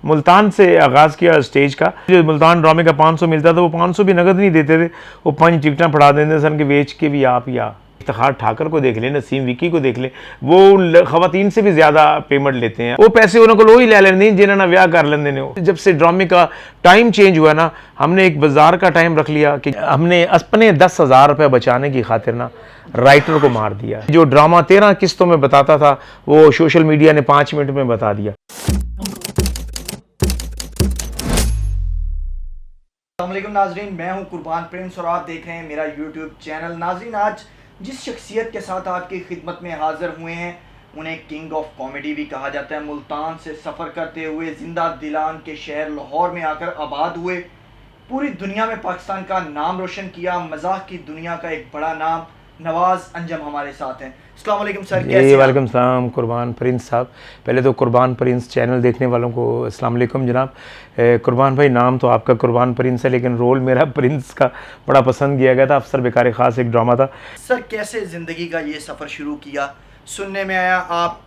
मुल्तान से आगाज़ किया स्टेज का। जो मुल्तान ड्रामे का 500 मिलता था वो 500 भी नगद नहीं देते थे, वो 5 टिकटें पढ़ा देते सन कि बेच के भी आप या इफ्तिखार ठाकर को देख लें, नसीम विकी को देख लें, वो खवातीन से भी ज़्यादा पेमेंट लेते हैं। वो पैसे उन्होंने को ही ले लेने जिन्होंने ब्याह कर लेंदे ने। जब से ड्रामे का टाइम चेंज हुआ ना, हमने एक बाजार का टाइम रख लिया कि हमने अपने 10,000 रुपये बचाने की खातिर ना राइटर को मार दिया। जो ड्रामा 13 किस्तों में बताता था वो सोशल मीडिया ने 5 मिनट में बता दिया। अस्सलामुअलैकुम नाजरीन, मैं हूं कुर्बान प्रिंस और आप देख रहे हैं मेरा यूट्यूब चैनल। नाजरीन, आज जिस शख्सियत के साथ आपकी खिदमत में हाजिर हुए हैं उन्हें किंग ऑफ कॉमेडी भी कहा जाता है। मुल्तान से सफ़र करते हुए जिंदा दिलान के शहर लाहौर में आकर आबाद हुए, पूरी दुनिया में पाकिस्तान का नाम रोशन किया। मजाक की दुनिया का एक बड़ा नाम नवाज अंजम हमारे साथ हैं। अस्सलाम वालेकुम सर, कैसे हैं? वालेकुम सलाम कुर्बान प्रिंस साहब। पहले तो कुर्बान प्रिंस चैनल देखने वालों को अस्सलाम वालेकुम जनाब। कुर्बान भाई, नाम तो आपका कुर्बान प्रिंस है लेकिन रोल मेरा प्रिंस का बड़ा पसंद किया गया था। अफसर बेकार ख़ास एक ड्रामा था। सर, कैसे ज़िंदगी का ये सफ़र शुरू किया? सुनने में आया आप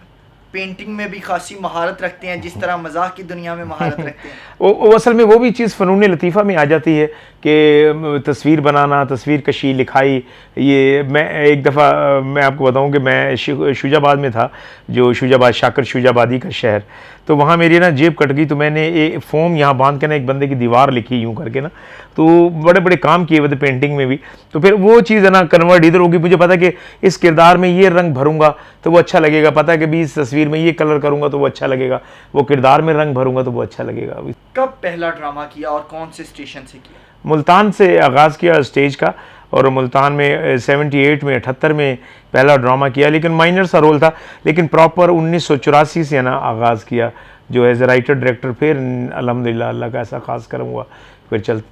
पेंटिंग में भी खासी महारत रखते हैं, जिस तरह मजाक की दुनिया में महारत रखते हैं। वो असल में वो भी चीज़ फ़नून लतीफ़ा में आ जाती है कि तस्वीर बनाना, तस्वीर कशी, लिखाई। ये मैं एक दफ़ा मैं आपको बताऊं कि मैं शुजाबाद में था, जो शुजाबाद शाकर शुजाबादी का शहर, तो वहाँ मेरी ना जेब कट गई। तो मैंने एक फ़ोम यहाँ बांध के ना एक बंदे की दीवार लिखी यूँ करके ना, तो बड़े बड़े काम किए हुए थे पेंटिंग में भी। तो फिर वो चीज़ है ना कन्वर्ट इधर होगी। मुझे पता कि इस किरदार में ये रंग भरूंगा तो वो अच्छा लगेगा, पता है कि भी इस तस्वीर में ये कलर करूंगा तो वो अच्छा लगेगा, वो किरदार में रंग भरूंगा तो वो अच्छा लगेगा। कब पहला ड्रामा किया और कौन से स्टेशन से किया? मुल्तान से आगाज़ किया स्टेज का, और मुल्तान में 78 में 78 में पहला ड्रामा किया, लेकिन माइनर सा रोल था। लेकिन प्रॉपर 1984 से ना आगाज़ किया जो एज ए राइटर डायरेक्टर। फिर अल्हम्दुलिल्लाह अल्लाह का ऐसा ख़ास करम हुआ, फिर चल।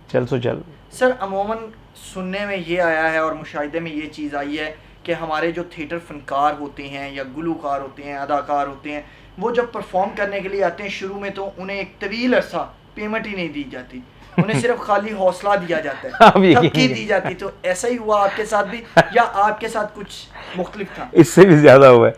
सर, अमूमन सुनने में ये आया है और मुशाहिदे में ये चीज़ आई है कि हमारे जो थिएटर फनकार होते हैं या गुलूकार होते हैं, अदाकार होते हैं, वो जब परफॉर्म करने के लिए आते हैं शुरू में तो उन्हें एक तवील अरसा पेमेंट ही नहीं दी जाती, उन्हें सिर्फ खाली हौसला दिया जाता है, धमकी दी जाती। तो ऐसा ही हुआ आपके साथ भी या आपके साथ कुछ मुख्तलिफ था? इससे भी ज़्यादा हुआ है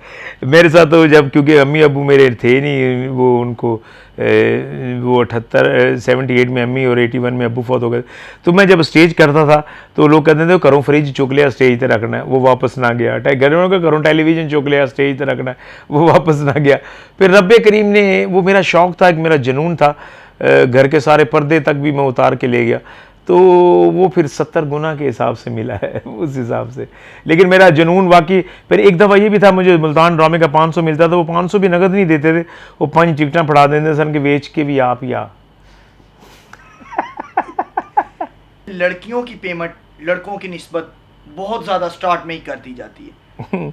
मेरे साथ। तो जब क्योंकि अम्मी अबू मेरे थे नहीं, वो उनको वो 78 में अम्मी और 81 में अबू फौत हो गए। तो मैं जब स्टेज करता था तो लोग कहते थे करो फ्रिज चुक लिया स्टेज पर रखना है, वो वापस ना गया। घरों का करो टेलीविज़न चुक लिया स्टेज पर रखना है, वो वापस ना गया। फिर रब्बे करीम ने, वो मेरा शौक़ था, एक मेरा जुनून था, घर के सारे पर्दे तक भी मैं उतार के ले गया, तो वो फिर 70 गुना के हिसाब से मिला है उस हिसाब से। लेकिन मेरा जुनून वाकई। फिर एक दफ़ा ये भी था, मुझे मुल्तान ड्रामे का 500 मिलता था, वो 500 भी नगद नहीं देते थे, वो 5 टिकटें पढ़ा देते सन कि बेच के भी आप या लड़कियों की पेमेंट लड़कों की निस्बत बहुत ज़्यादा स्टार्ट में ही कर दी जाती है।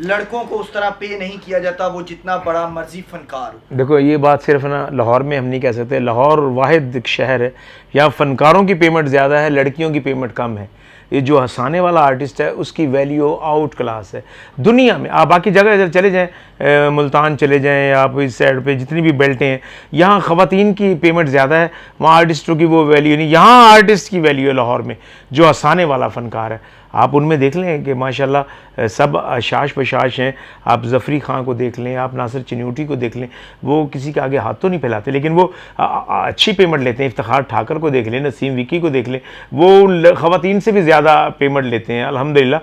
लड़कों को उस तरह पे नहीं किया जाता, वो जितना बड़ा मर्जी फनकार हो। देखो ये बात सिर्फ ना लाहौर में हम नहीं कह सकते, लाहौर वाहिद शहर है यहाँ फनकारों की पेमेंट ज़्यादा है, लड़कियों की पेमेंट कम है। ये जो हंसाने वाला आर्टिस्ट है उसकी वैल्यू आउट क्लास है दुनिया में। आप बाकी जगह चले जाएं, मुल्तान चले जाएं, आप इस साइड पे जितनी भी बेल्टें हैं, यहाँ ख़वातीन की पेमेंट ज़्यादा है, वहाँ आर्टिस्टों की वो वैल्यू नहीं। यहाँ आर्टिस्ट की वैल्यू है लाहौर में, जो हंसाने वाला फ़नकार है। आप उनमें देख लें कि माशाल्लाह सब शाश बशाश हैं। आप ज़फ़री ख़ान को देख लें, आप नासिर चन्यूटी को देख लें, वो किसी के आगे हाथ तो नहीं फैलाते लेकिन वो अच्छी पेमेंट लेते हैं। इफ्तिखार ठाकर को देख लें, नसीम विकी को देख लें, वो ख़वातीन से भी ज़्यादा पेमेंट लेते हैं अल्हम्दुलिल्लाह।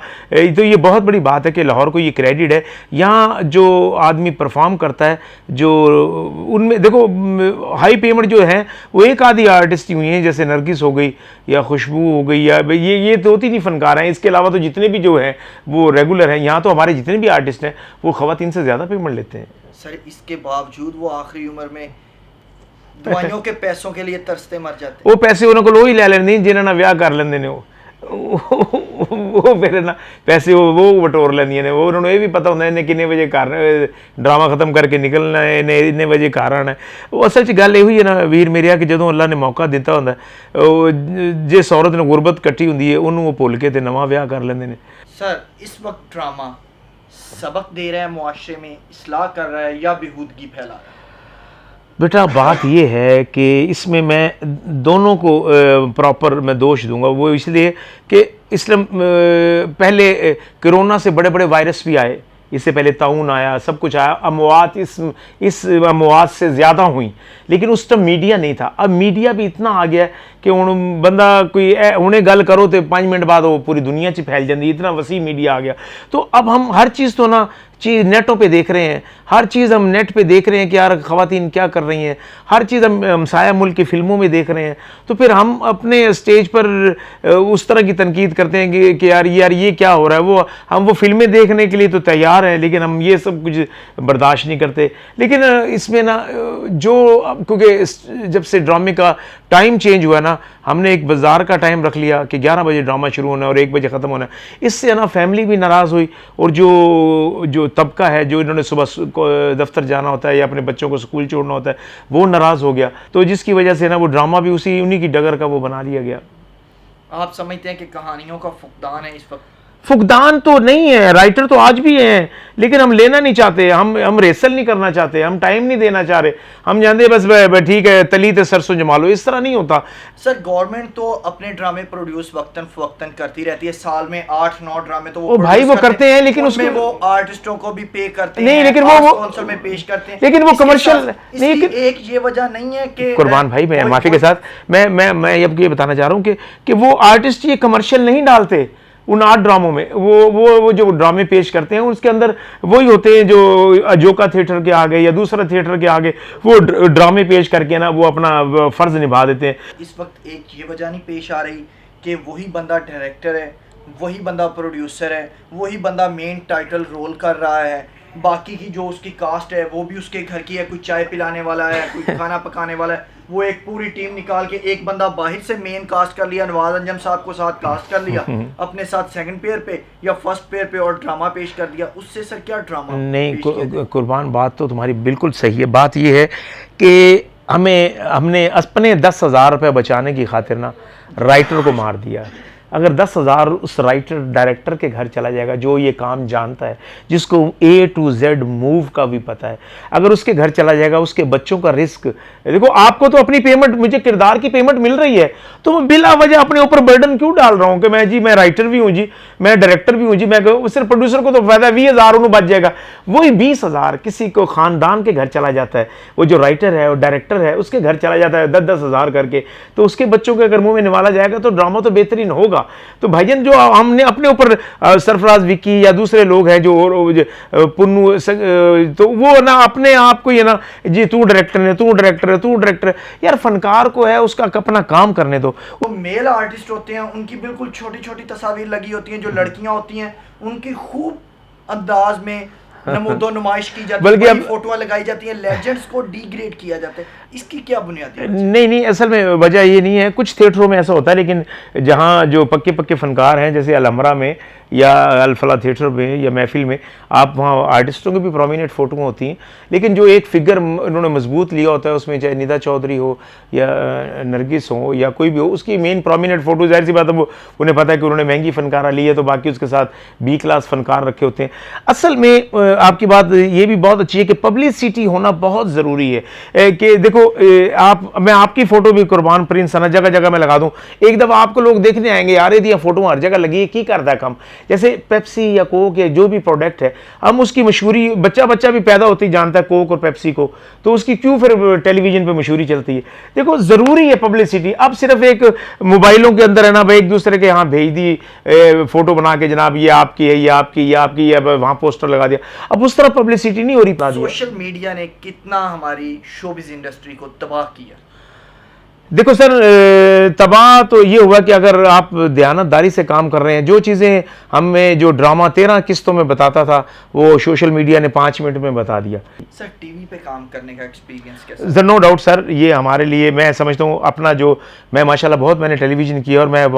तो ये बहुत बड़ी बात है कि लाहौर को ये क्रेडिट है। यहाँ जो आदमी परफॉर्म करता है, जो उनमें देखो हाई पेमेंट जो है वो एक आधी आर्टिस्ट ही हुई हैं, जैसे नरगिस हो गई या खुशबू हो गई, या ये तो होती नहीं फनकार हैं। इसके अलावा तो जितने भी जो हैं वो रेगुलर हैं। यहाँ तो हमारे जितने भी आर्टिस्ट हैं वो ख़वातीन से ज़्यादा पेमेंट लेते हैं। सर, इसके बावजूद वो आखिरी उम्र में दवाइयों के पैसों के लिए तरसते मर जाते हैं। वो पैसे उन्होंने को ही ले लेने जिन्होंने ब्याह कर लेंदे ने, वो फिर ना पैसे वो बटोर लेंदियां ने। वो उन्होंने ये भी पता होंगे इन्हें किन्ने बजे घर ड्रामा खत्म करके निकलना है, इन्ने बजे घर आना है। वो असल च गल ये है ना वीर मेरे कि जो अल्लाह ने मौका दिता होंगे, जिस औरत ने गुरबत कट्टी होंगी है उन्होंने वो भुल के नवा ब्याह कर लेंदे ने। सर, इस वक्त ड्रामा सबक दे रहा है, मुआशरे में इस्लाह कर रहा है या बेहूदगी फैला रहा है? बेटा बात ये है कि इसमें मैं दोनों को प्रॉपर मैं दोष दूंगा। वो इसलिए कि इसलिए पहले कोरोना से बड़े बड़े वायरस भी आए, इससे पहले ताउन आया, सब कुछ आया, अमवात इस अमवात से ज़्यादा हुई, लेकिन उस टाइम मीडिया नहीं था। अब मीडिया भी इतना आ गया कि बंदा कोई उन्हें गल करो तो 5 मिनट बाद वो पूरी दुनिया 'च फैल जाती, इतना वसी मीडिया आ गया। तो अब हम हर चीज़ तो ना चीज़ नेटों पे देख रहे हैं, हर चीज़ हम नेट पे देख रहे हैं कि यार ख़वातीन क्या कर रही हैं, हर चीज़ हम हमसाया मुल्क की फ़िल्मों में देख रहे हैं। तो फिर हम अपने स्टेज पर उस तरह की तनकीद करते हैं कि यार ये क्या हो रहा है। हम वो फिल्में देखने के लिए तो तैयार हैं, लेकिन हम ये सब कुछ बर्दाश्त नहीं करते। लेकिन इसमें ना क्योंकि जब से ड्रामे का टाइम चेंज हुआ ना, हमने एक बाज़ार का टाइम रख लिया कि 11 बजे ड्रामा शुरू होना है और 1 बजे ख़त्म होना है। इससे ना फैमिली भी नाराज़ हुई, और जो तबका है जो इन्होंने सुबह दफ्तर जाना होता है या अपने बच्चों को स्कूल छोड़ना होता है, वो नाराज़ हो गया। तो जिसकी वजह से ना वो ड्रामा भी उन्हीं की डगर का वो बना लिया गया। आप समझते हैं कि कहानियों का फुकदान है इस वक्त? फुकदान तो नहीं है, राइटर तो आज भी हैं, लेकिन हम लेना नहीं चाहते, हम रेसल नहीं करना चाहते, हम टाइम नहीं देना चाह रहे। हम जानते बस ठीक है, तली ते सरसों जमा लो, इस तरह नहीं होता। सर गवर्नमेंट तो अपने ड्रामे प्रोड्यूस वक्तन फवक्तन करती रहती है, साल में 8-9 ड्रामे तो वो भाई वो करते हैं, लेकिन उसमें वो आर्टिस्टों को भी पे करते नहीं, हैं, लेकिन वो स्पॉन्सर में पेश करते हैं, लेकिन वो कमर्शियल नहीं। एक ये वजह नहीं है कि कुर्बान भाई, मैं माफी के साथ मैं अब ये बताना चाह रहा हूँ कि वो आर्टिस्ट ये कमर्शियल नहीं डालते उन 8 ड्रामों में। वो जो ड्रामे पेश करते हैं उसके अंदर वही होते हैं जो अजोका थिएटर के आगे या दूसरा थिएटर के आगे वो ड्रामे पेश करके ना वो अपना फर्ज निभा देते हैं। इस वक्त एक ये वजह नहीं पेश आ रही कि वही बंदा डायरेक्टर है, वही बंदा प्रोड्यूसर है, वही बंदा मेन टाइटल रोल कर रहा है, बाकी की जो उसकी कास्ट है वो भी उसके घर की है, कोई चाय पिलाने वाला है, कोई खाना पकाने वाला है, वो एक पूरी टीम निकाल के एक बंदा बाहर से मेन कास्ट कर लिया, नवाज अंजम साहब को साथ कास्ट कर लिया अपने साथ सेकंड पेयर पे या फर्स्ट पेयर पे और ड्रामा पेश कर दिया। उससे सर क्या ड्रामा नहीं कुर्बान, बात तो तुम्हारी बिल्कुल सही है। बात ये है कि हमने अपने 10,000 रुपये बचाने की खातिर ना राइटर को मार दिया। अगर 10,000 उस राइटर डायरेक्टर के घर चला जाएगा जो ये काम जानता है, जिसको A to Z मूव का भी पता है, अगर उसके घर चला जाएगा, उसके बच्चों का रिस्क देखो। आपको तो अपनी पेमेंट, मुझे किरदार की पेमेंट मिल रही है, तो मैं बिला वजह अपने ऊपर बर्डन क्यों डाल रहा हूँ कि मैं राइटर भी हूँ जी, मैं डायरेक्टर भी हूँ जी, मैं सिर्फ प्रोड्यूसर को तो फायदा 20,000 उन्हें बच जाएगा। वही 20,000 किसी को खानदान के घर चला जाता है, वो जो राइटर है और डायरेक्टर है उसके घर चला जाता है 10-10 हज़ार करके, तो उसके बच्चों के अगर मुंह में निवाला जाएगा तो ड्रामा तो बेहतरीन होगा। तो भाईजान जो हमने अपने ऊपर सरफराज विक्की या दूसरे लोग हैं जो पुन्नू, तो वो ना अपने आप को ये ना जी तू डायरेक्टर है, तू डायरेक्टर है, तू डायरेक्टर है। यार फनकार को है उसका अपना काम करने दो। वो मेल आर्टिस्ट होते हैं, उनकी बिल्कुल छोटी छोटी तस्वीर लगी होती हैं, जो लड़कियां होती हैं उनकी खूब अंदाज में नमूदो नुमाइश की जाती है, बल्कि अब फोटोआं लगाई जाती हैं, लेजेंड्स को डिग्रेड किया जाता है। इसकी क्या बुनियादी? नहीं, असल में वजह ये नहीं है। कुछ थिएटरों में ऐसा होता है, लेकिन जहाँ जो पक्के फनकार हैं जैसे अलहमरा में या अलफला थिएटर में या महफिल में, आप वहाँ आर्टिस्टों की भी प्रोमिनेंट फ़ोटो होती हैं, लेकिन जो एक फिगर उन्होंने मजबूत लिया होता है उसमें चाहे निदा चौधरी हो या नरगिस हो या कोई भी हो, उसकी मेन प्रोमिनेंट फ़ोटो, जाहिर सी बात है वो उन्हें पता है कि उन्होंने महंगी फ़नकारा ली है, तो बाकी उसके साथ B क्लास फ़नकार रखे होते हैं। असल में आपकी बात ये भी बहुत अच्छी है कि पब्लिसिटी होना बहुत ज़रूरी है। कि देखो मैं आपकी फ़ोटो भी कुर्बान प्रिंस है ना जगह जगह मैं लगा दूँ, एक दफ़ा आपको लोग देखने आएंगे, यार ये फ़ोटो हर जगह लगी है, की करता है कम। जैसे पेप्सी या कोक या जो भी प्रोडक्ट है, हम उसकी मशहूरी बच्चा भी पैदा होती जानता है कोक और पेप्सी को, तो उसकी क्यों फिर टेलीविज़न पे मशहूरी चलती है? देखो ज़रूरी है पब्लिसिटी। अब सिर्फ एक मोबाइलों के अंदर है ना भाई, एक दूसरे के यहाँ भेज दी फ़ोटो बना के, जनाब ये आपकी है, ये आपकी, ये आपकी, या वहाँ पोस्टर लगा दिया। अब उस तरह पब्लिसिटी नहीं हो रही। सोशल मीडिया ने कितना हमारी शोबिज़ इंडस्ट्री को तबाह किया। देखो सर, तबाह तो ये हुआ कि अगर आप दयानतदारी से काम कर रहे हैं, जो चीज़ें हमें जो ड्रामा 13 किस्तों में बताता था वो सोशल मीडिया ने 5 मिनट में बता दिया। सर टीवी पे काम करने का एक्सपीरियंस कैसा? सर नो डाउट सर, ये हमारे लिए, मैं समझता हूँ अपना जो, मैं माशाल्लाह बहुत मैंने टेलीविज़न किया और मैं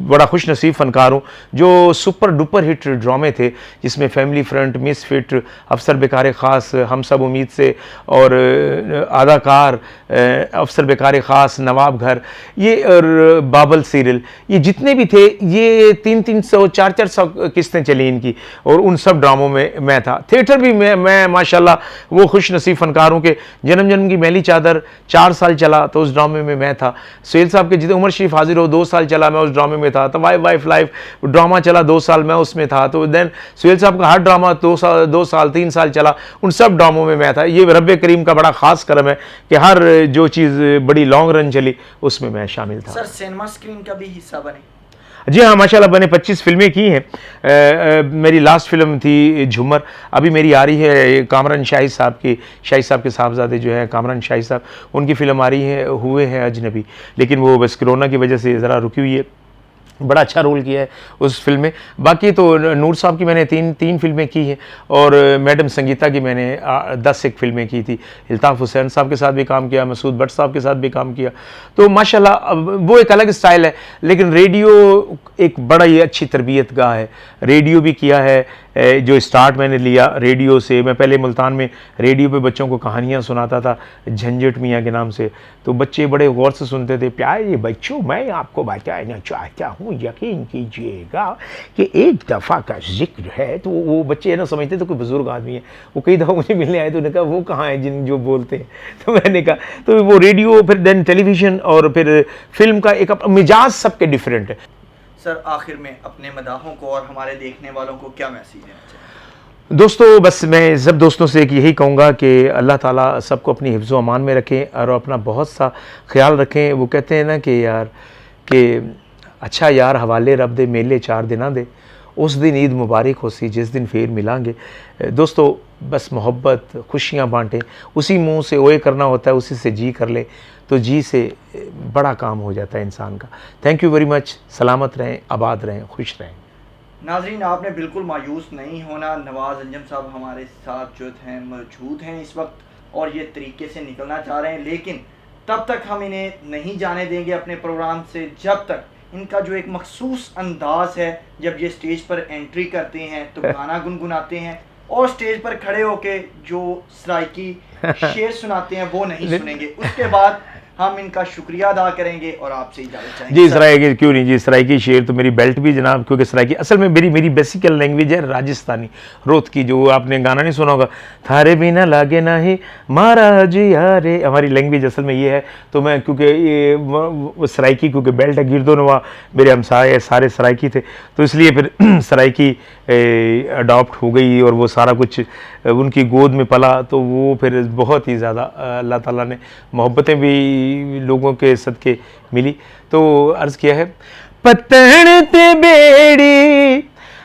बड़ा खुश नसीब फ़नकार हूँ। जो सुपर डुपर हिट ड्रामे थे जिसमें फैमिली फ्रंट, मिसफिट, अफसर बेकार ख़ास, हम सब उम्मीद से और अदाकार अफसर बेकार ख़ास, नवाब घर, ये और बाबल सीरियल, ये जितने भी थे, ये 300-300 400 किस्तें चली इनकी, और उन सब ड्रामों में मैं था। थिएटर भी मैं माशाल्लाह वो खुश नसीब फ़नकारों के जन्म जन्म की मैली चादर 4 साल चला तो उस ड्रामे में मैं था। सुहेल साहब के जितने उमर शरीफ हाजिर हो 2 साल चला, मैं उस ड्रामे में था। तो वाइफ लाइफ ड्रामा चला 2 साल, मैं उसमें था। तो देन सुहेल साहब का हर ड्रामा 2 साल 3 साल चला, उन सब ड्रामों में मैं था। ये रब्बे करीम का बड़ा ख़ास करम है कि हर जो चीज़ बड़ी लॉन्ग रन चली उसमें मैं शामिल था। सर सिनेमा स्क्रीन का भी हिस्सा बने? जी हाँ, माशाल्लाह मैंने 25 फिल्में की हैं। मेरी लास्ट फिल्म थी झूमर, अभी मेरी आ रही है कामरान शाहिद साहब की, शाहिद साहब के साहबजादे जो हैं कामरान शाहिद साहब, उनकी फ़िल्म आ रही है हुए हैं अजनबी, लेकिन वो बस कोरोना की वजह से ज़रा रुकी हुई है। बड़ा अच्छा रोल किया है उस फिल्म में। बाकी तो नूर साहब की मैंने तीन फिल्में की हैं, और मैडम संगीता की मैंने 10 एक फिल्में की थी। इल्ताफ़ हुसैन साहब के साथ भी काम किया, मसूद भट्ट साहब के साथ भी काम किया। तो माशाल्लाह वो एक अलग स्टाइल है, लेकिन रेडियो एक बड़ा ही अच्छी तरबियत गाह है। रेडियो भी किया है, जो स्टार्ट मैंने लिया रेडियो से। मैं पहले मुल्तान में रेडियो पे बच्चों को कहानियाँ सुनाता था झंझट मियाँ के नाम से, तो बच्चे बड़े गौर से सुनते थे। प्यारे बच्चों, मैं आपको बताना चाहता हूँ, यकीन कीजिएगा कि एक दफ़ा का जिक्र है। तो वो बच्चे है ना समझते तो कोई बुज़ुर्ग आदमी है। वो कई दफ़ा मुझे मिलने आए तो उन्होंने कहा वो कहाँ है जिन जो बोलते हैं। तो मैंने कहा तो वो रेडियो, फिर देन टेलीविज़न, और फिर फिल्म का एक मिजाज सबके डिफरेंट है। सर आखिर में अपने मदाहों को और हमारे देखने वालों को क्या मैसेज देना चाहिए? दोस्तों, बस मैं सब दोस्तों से एक यही कहूँगा कि अल्लाह ताला सबको अपनी हिफ्ज़ व अमान में रखें और अपना बहुत सा ख्याल रखें। वो कहते हैं ना कि यार कि अच्छा यार हवाले रब दे मेले 4 दिना दे, उस दिन ईद मुबारक हो सी जिस दिन फिर मिलांगे। दोस्तों, बस मोहब्बत खुशियाँ बांटें, उसी मुँह से ओए करना होता है, उसी से जी कर ले तो जी से बड़ा काम हो जाता है इंसान का। Thank you very much. सलामत रहें, आबाद रहें, खुश रहें। नाजरीन, आपने बिल्कुल मायूस नहीं होना। नवाज़ अंजम साहब हमारे साथ जो हैं मौजूद हैं इस वक्त, और ये तरीके से निकलना चाह रहे हैं, लेकिन तब तक हम इन्हें नहीं जाने देंगे अपने प्रोग्राम से जब तक इनका जो एक मखसूस अंदाज है, जब ये स्टेज पर एंट्री करते हैं तो गाना गुनगुनाते हैं, और स्टेज पर खड़े होके जो सराइकी शेर सुनाते हैं वो नहीं सुनेंगे। उसके बाद हम इनका शुक्रिया अदा करेंगे और आपसे इजाज़त चाहेंगे। जी सराइकी क्यों नहीं जी, सराइकी शेर तो मेरी बेल्ट भी जनाब, क्योंकि सराइकी असल में मेरी बेसिकल लैंग्वेज है राजस्थानी रोत की। जो आपने गाना नहीं सुना होगा, थारे बिना लागे ना ही महाराज जी यारे, हमारी लैंग्वेज असल में ये है। तो मैं क्योंकि ये सराइकी क्योंकि बेल्ट है, गिरदो नवा मेरे हमसाए सारे सराइकी थे, तो इसलिए फिर सराइकी अडॉप्ट हो गई और वो सारा कुछ उनकी गोद में पला। तो वो फिर बहुत ही ज़्यादा अल्लाह ताला ने मोहब्बतें भी लोगों के सदके मिली। तो अर्ज़ किया है, पत्तन ते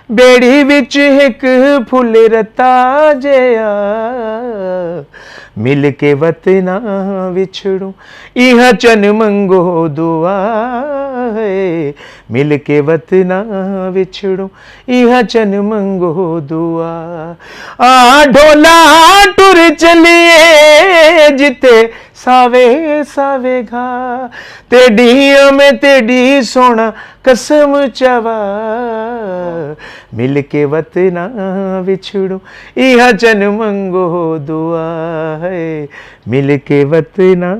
बेड़ी विच एक फुल रता जया, मिल के वतना विछड़ू इहा चन मंगो दुआ है, मिल के वतना विछड़ू इहा चन मंगो दुआ। आ ढोला टुर चलिए जिते सावे सावे घा, तेडी में तेडी सोना कसम चवा, मिल के वतना विछड़ू इहा चन मंगो दुआ है, मिल के वतना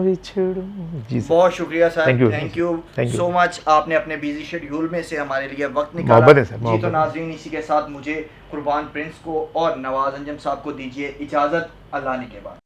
विछड़ू। जी बहुत शुक्रिया sir, thank you so much. आपने अपने बिजी शेड्यूल में से हमारे लिए वक्त निकाला। जी तो नाज़रीन, इसी के साथ मुझे कुर्बान प्रिंस को और नवाज़ अंजम साहब को दीजिए इजाज़त। अल्लाह ने के बाद।